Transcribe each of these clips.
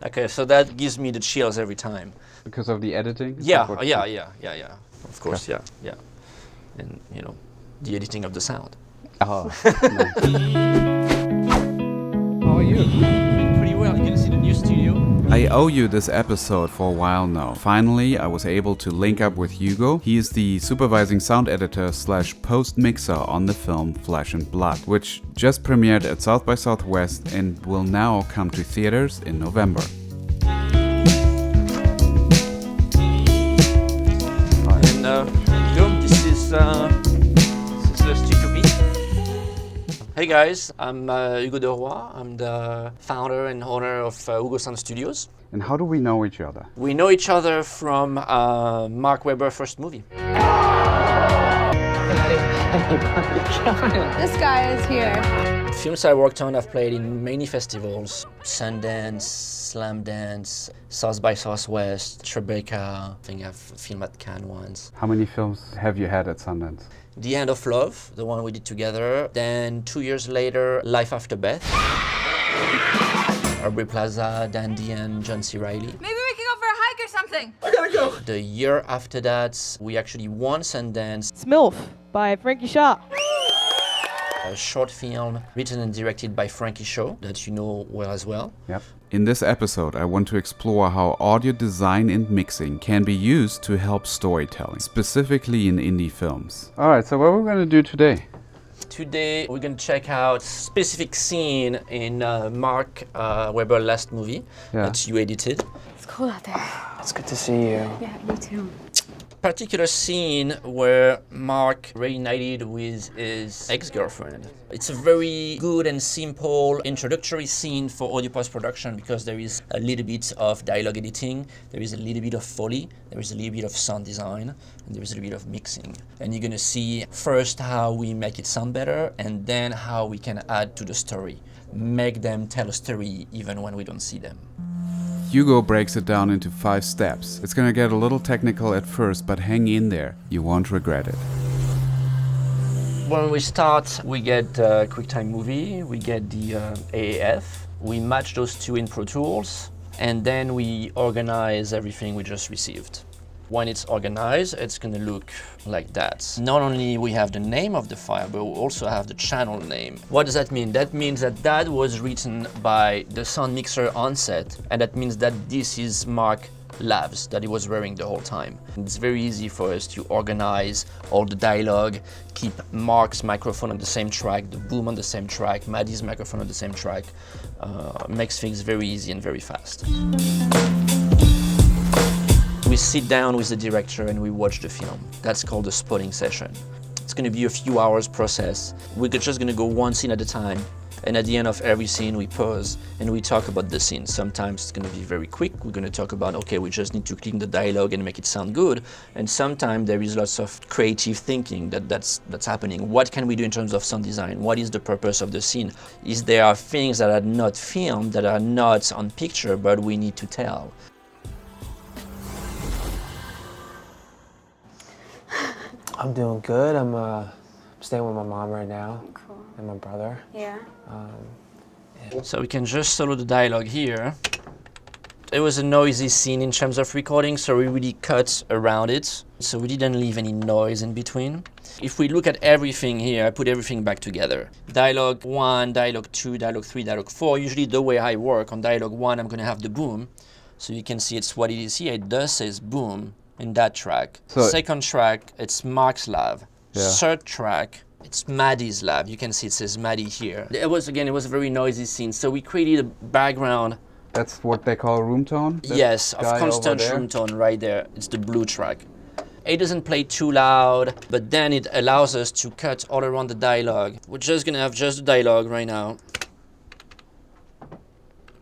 Okay, so that gives me the chills every time. Because of the editing? Yeah. Of course, okay. yeah. And, you know, the editing of the sound. Oh, nice. How are you? Doing pretty well. You can see the new studio. I owe you this episode for a while now. Finally, I was able to link up with Ugo. He is the supervising sound editor / post mixer on the film Flesh and Blood, which just premiered at South by Southwest and will now come to theaters in November. And Ugo, this is the Studio B. Hey guys, I'm Ugo Derouard. I'm the founder and owner of Ugo Sound Studios. And how do we know each other? We know each other from Mark Webber's first movie. This guy is here. Films I worked on, I've played in many festivals. Sundance, Slamdance, South by Southwest, Tribeca. I think I've filmed at Cannes once. How many films have you had at Sundance? The End of Love, the one we did together. Then 2 years later, Life After Beth. Aubrey Plaza, Dandy, and John C. Reilly. Maybe we can go for a hike or something. I gotta go. The year after that, we actually won Sundance. SMILF by Frankie. A short film written and directed by Frankie that you know well as well. Yep. In this episode, I want to explore how audio design and mixing can be used to help storytelling, specifically in indie films. All right, so what are we going to do today? Today, we're going to check out specific scene in Mark Webber's last movie that you edited. It's cool out there. It's good to see you. Yeah, you too. Particular scene where Mark reunited with his ex-girlfriend. It's a very good and simple introductory scene for audio post-production because there is a little bit of dialogue editing, there is a little bit of Foley, there is a little bit of sound design, and there is a little bit of mixing. And you're gonna see first how we make it sound better and then how we can add to the story. Make them tell a story even when we don't see them. Ugo breaks it down into 5 steps. It's gonna get a little technical at first, but hang in there. You won't regret it. When we start, we get the QuickTime Movie, we get the AAF, we match those two in Pro Tools, and then we organize everything we just received. When it's organized, it's gonna look like that. Not only we have the name of the file, but we also have the channel name. What does that mean? That means that was written by the sound mixer on set, and that means that this is Mark Labs that he was wearing the whole time. It's very easy for us to organize all the dialogue, keep Mark's microphone on the same track, the boom on the same track, Maddie's microphone on the same track. Makes things very easy and very fast. We sit down with the director and we watch the film. That's called a spotting session. It's gonna be a few hours process. We're just gonna go one scene at a time. And at the end of every scene, we pause and we talk about the scene. Sometimes it's gonna be very quick. We're gonna talk about, okay, we just need to clean the dialogue and make it sound good. And sometimes there is lots of creative thinking that's happening. What can we do in terms of sound design? What is the purpose of the scene? Is there things that are not filmed, that are not on picture, but we need to tell? I'm doing good. I'm staying with my mom right now. Cool. And my brother. Yeah. So we can just solo the dialogue here. It was a noisy scene in terms of recording, so we really cut around it. So we didn't leave any noise in between. If we look at everything here, I put everything back together. Dialogue 1, dialogue 2, dialogue 3, dialogue 4. Usually the way I work on dialogue 1, I'm gonna have the boom. So you can see it's what it is here. It does says boom in that track. So second track, it's Mark's lab. Yeah. Third track, it's Maddie's lab. You can see it says Maddie here. It was a very noisy scene. So we created a background. That's what they call room tone? Yes, of constant room tone right there. It's the blue track. It doesn't play too loud, but then it allows us to cut all around the dialogue. We're just gonna have just the dialogue right now.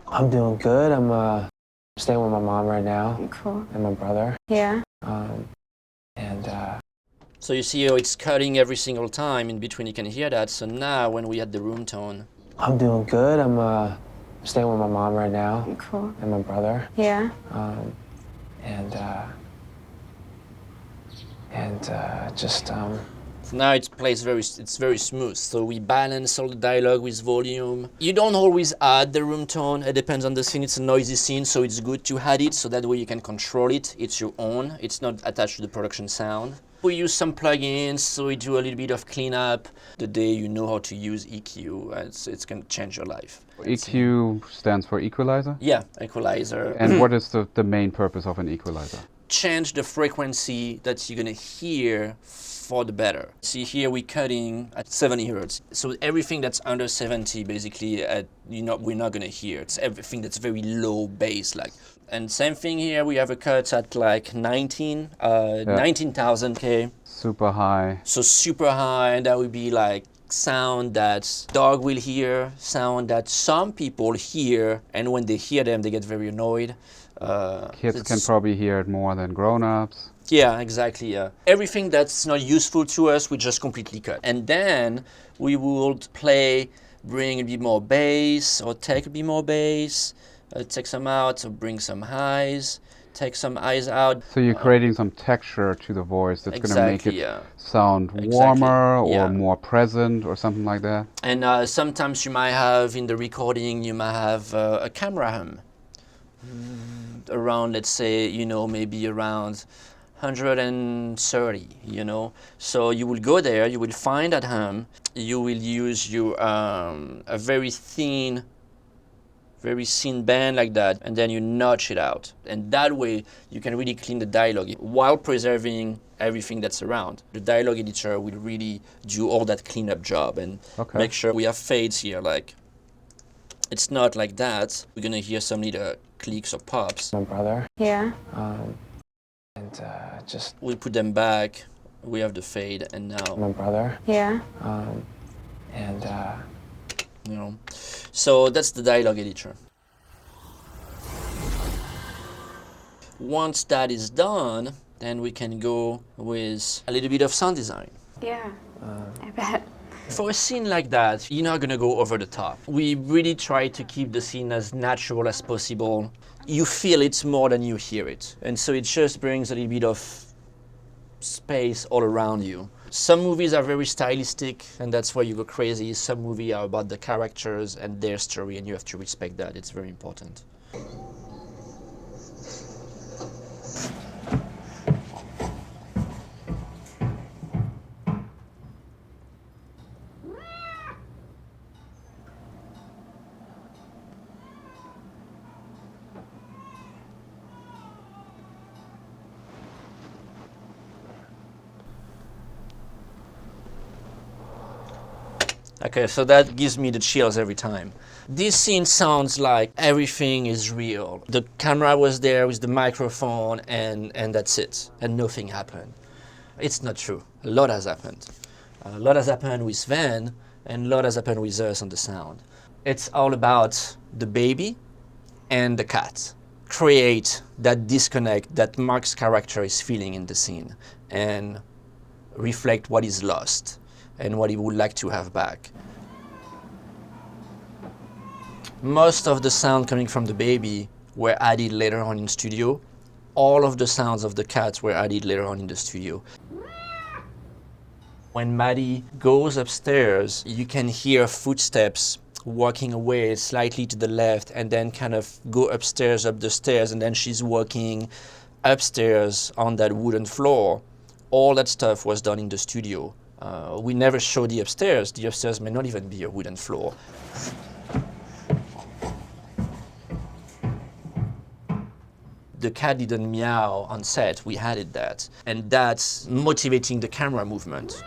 I'm doing good. I'm staying with my mom right now. Cool. And my brother. Yeah. So you see how it's cutting every single time. In between you can hear that. So now when we had the room tone. I'm doing good. I'm staying with my mom right now. Cool. And my brother. Yeah. So now it plays it's very smooth. So we balance all the dialogue with volume. You don't always add the room tone. It depends on the scene. It's a noisy scene, so it's good to add it so that way you can control it. It's your own. It's not attached to the production sound. We use some plugins, so we do a little bit of cleanup. The day you know how to use EQ, it's going to change your life. EQ stands for equalizer? Yeah, equalizer. And what is the main purpose of an equalizer? Change the frequency that you're going to hear for the better. See here we're cutting at 70 hertz. So everything that's under 70 basically we're not going to hear. It's everything that's very low bass like. And same thing here, we have a cut at like 19,000 K. Super high. So super high, and that would be like sound that dog will hear, sound that some people hear, and when they hear them, they get very annoyed. Kids can probably hear it more than grown-ups. Yeah, exactly, yeah. Everything that's not useful to us, we just completely cut. And then we would bring a bit more bass, or take a bit more bass, take some out, or bring some highs, take some highs out. So you're creating some texture to the voice that's going to make it sound warmer or more present or something like that. And sometimes you might have, in the recording, you might have a camera hum. Around, let's say, maybe around 130, So you will go there, you will find that hum, you will use your a very thin band like that, and then you notch it out. And that way you can really clean the dialogue while preserving everything that's around. The dialogue editor will really do all that cleanup job and make sure we have fades here. Like, it's not like that. We're gonna hear some little clicks or pops. My brother. Yeah. Just. We put them back. We have the fade, and now. My brother. Yeah. So that's the dialogue editor. Once that is done, then we can go with a little bit of sound design. Yeah. I bet. For a scene like that, you're not gonna go over the top. We really try to keep the scene as natural as possible. You feel it more than you hear it. And so it just brings a little bit of space all around you. Some movies are very stylistic, and that's why you go crazy. Some movies are about the characters and their story, and you have to respect that. It's very important. Okay, so that gives me the chills every time. This scene sounds like everything is real. The camera was there with the microphone and that's it, and nothing happened. It's not true. A lot has happened. A lot has happened with Sven, and a lot has happened with us on the sound. It's all about the baby and the cat. Create that disconnect that Mark's character is feeling in the scene, and reflect what is lost and what he would like to have back. Most of the sound coming from the baby were added later on in studio. All of the sounds of the cats were added later on in the studio. When Maddie goes upstairs, you can hear footsteps walking away slightly to the left and then kind of go upstairs, up the stairs, and then she's walking upstairs on that wooden floor. All that stuff was done in the studio. We never show the upstairs. The upstairs may not even be a wooden floor. The cat didn't meow on set, we added that. And that's motivating the camera movement.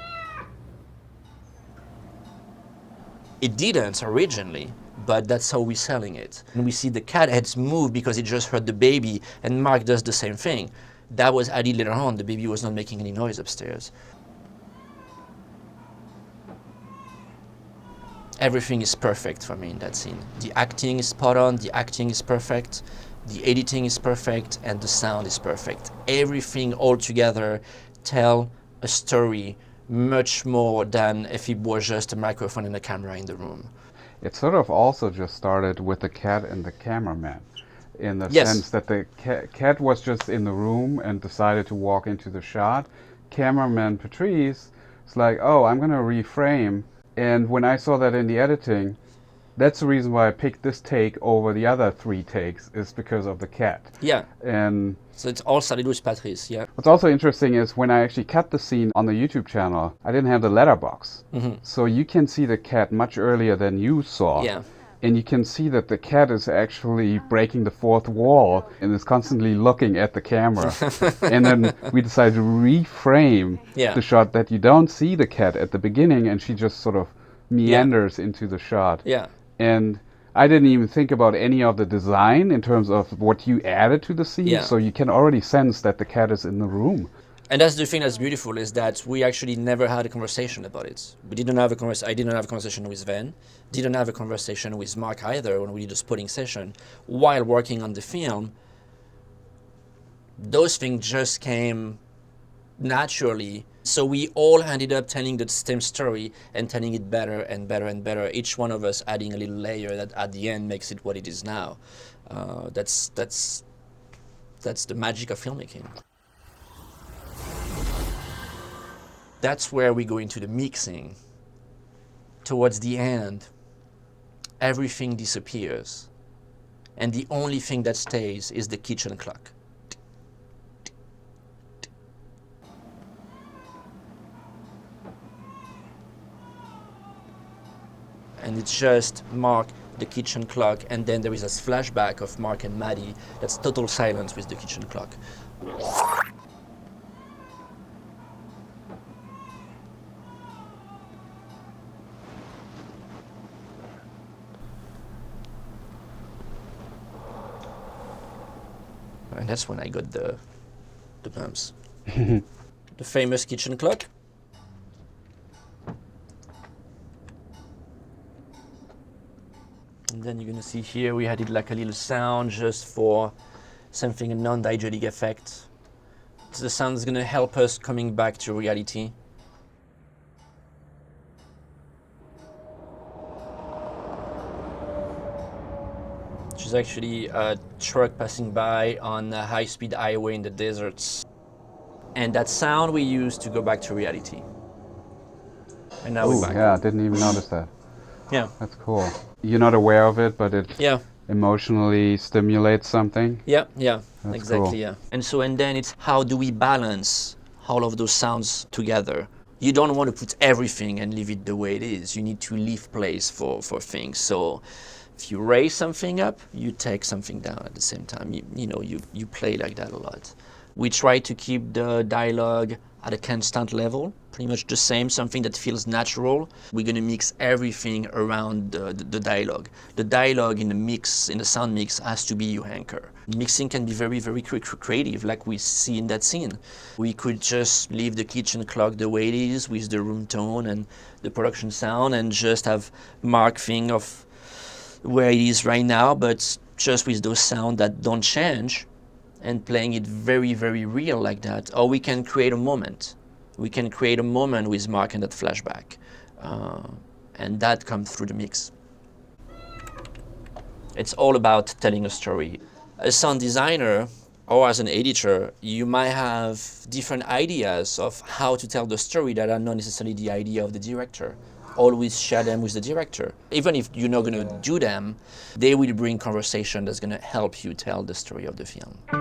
It didn't originally, but that's how we're selling it. And we see the cat heads move because it just heard the baby, and Mark does the same thing. That was added later on. The baby was not making any noise upstairs. Everything is perfect for me in that scene. The acting is spot on, the acting is perfect, the editing is perfect, and the sound is perfect. Everything all together tell a story much more than if it was just a microphone and a camera in the room. It sort of also just started with the cat and the cameraman, in the sense that the cat was just in the room and decided to walk into the shot. Cameraman Patrice It's like, oh, I'm gonna reframe. And when I saw that in the editing, that's the reason why I picked this take over the other 3 takes, is because of the cat. Yeah. And So it's all started with Patrice, yeah. what's also interesting is when I actually cut the scene on the YouTube channel, I didn't have the letterbox. So you can see the cat much earlier than you saw. Yeah. And you can see that the cat is actually breaking the fourth wall and is constantly looking at the camera. And then we decided to reframe the shot that you don't see the cat at the beginning, and she just sort of meanders into the shot. Yeah. And I didn't even think about any of the design in terms of what you added to the scene, so you can already sense that the cat is in the room. And that's the thing that's beautiful, is that we actually never had a conversation about it. I didn't have a conversation with Sven, didn't have a conversation with Mark either when we did the spotting session. While working on the film, those things just came naturally. So we all ended up telling the same story and telling it better and better and better, each one of us adding a little layer that at the end makes it what it is now. That's the magic of filmmaking. That's where we go into the mixing. Towards the end, everything disappears, and the only thing that stays is the kitchen clock. And it's just Mark, the kitchen clock, and then there is this flashback of Mark and Maddie. That's total silence with the kitchen clock. And that's when I got the bumps. The famous kitchen clock. And then you're gonna see here we added like a little sound just for something, a non-diegetic effect. So the sound is gonna help us coming back to reality. Which is actually a truck passing by on a high-speed highway in the deserts. And that sound we use to go back to reality. And now we're back. Yeah, I didn't even notice that. Yeah. That's cool. You're not aware of it, but it Yeah. emotionally stimulates something. Yeah, That's exactly, cool. yeah. And then it's how do we balance all of those sounds together? You don't want to put everything and leave it the way it is. You need to leave place for things. So if you raise something up, you take something down at the same time. You play like that a lot. We try to keep the dialogue at a constant level, pretty much the same, something that feels natural. We're gonna mix everything around the dialogue. The dialogue in the sound mix has to be your anchor. Mixing can be very, very creative, like we see in that scene. We could just leave the kitchen clock the way it is with the room tone and the production sound and just have Mark think of where it is right now, but just with those sounds that don't change and playing it very, very real like that. Or we can create a moment. We can create a moment with Mark and that flashback. And that comes through the mix. It's all about telling a story. As a sound designer or as an editor, you might have different ideas of how to tell the story that are not necessarily the idea of the director. Always share them with the director. Even if you're not going to do them, they will bring conversation that's going to help you tell the story of the film. I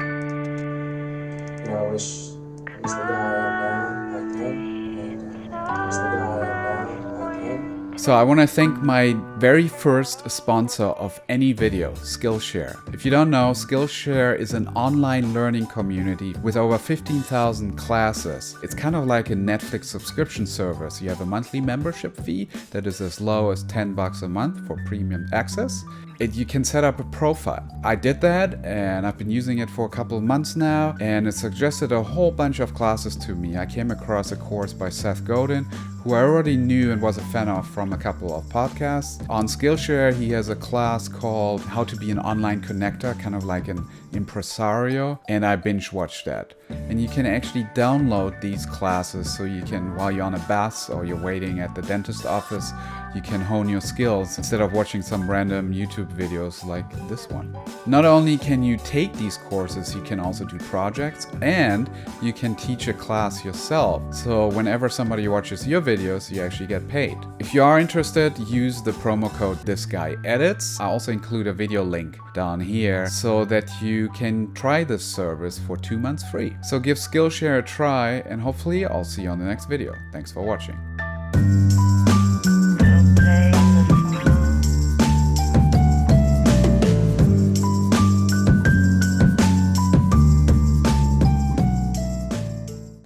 wish I was the guy I am now back then, and I was the guy I am now back then. So I want to thank my very first sponsor of any video, Skillshare. If you don't know, Skillshare is an online learning community with over 15,000 classes. It's kind of like a Netflix subscription service. You have a monthly membership fee that is as low as $10 a month for premium access. You can set up a profile. I did that and I've been using it for a couple of months now, and it suggested a whole bunch of classes to me. I came across a course by Seth Godin, who I already knew and was a fan of from a couple of podcasts. On Skillshare, he has a class called How to Be an Online Connector, kind of like an impresario, and I binge watched that. And you can actually download these classes so you can, while you're on a bus or you're waiting at the dentist office, you can hone your skills instead of watching some random YouTube videos like this one. Not only can you take these courses, you can also do projects and you can teach a class yourself. So whenever somebody watches your videos, you actually get paid. If you are interested, use the promo code ThisGuyEdits. I also include a video link down here so that you can try this service for 2 months free. So give Skillshare a try and hopefully I'll see you on the next video. Thanks for watching.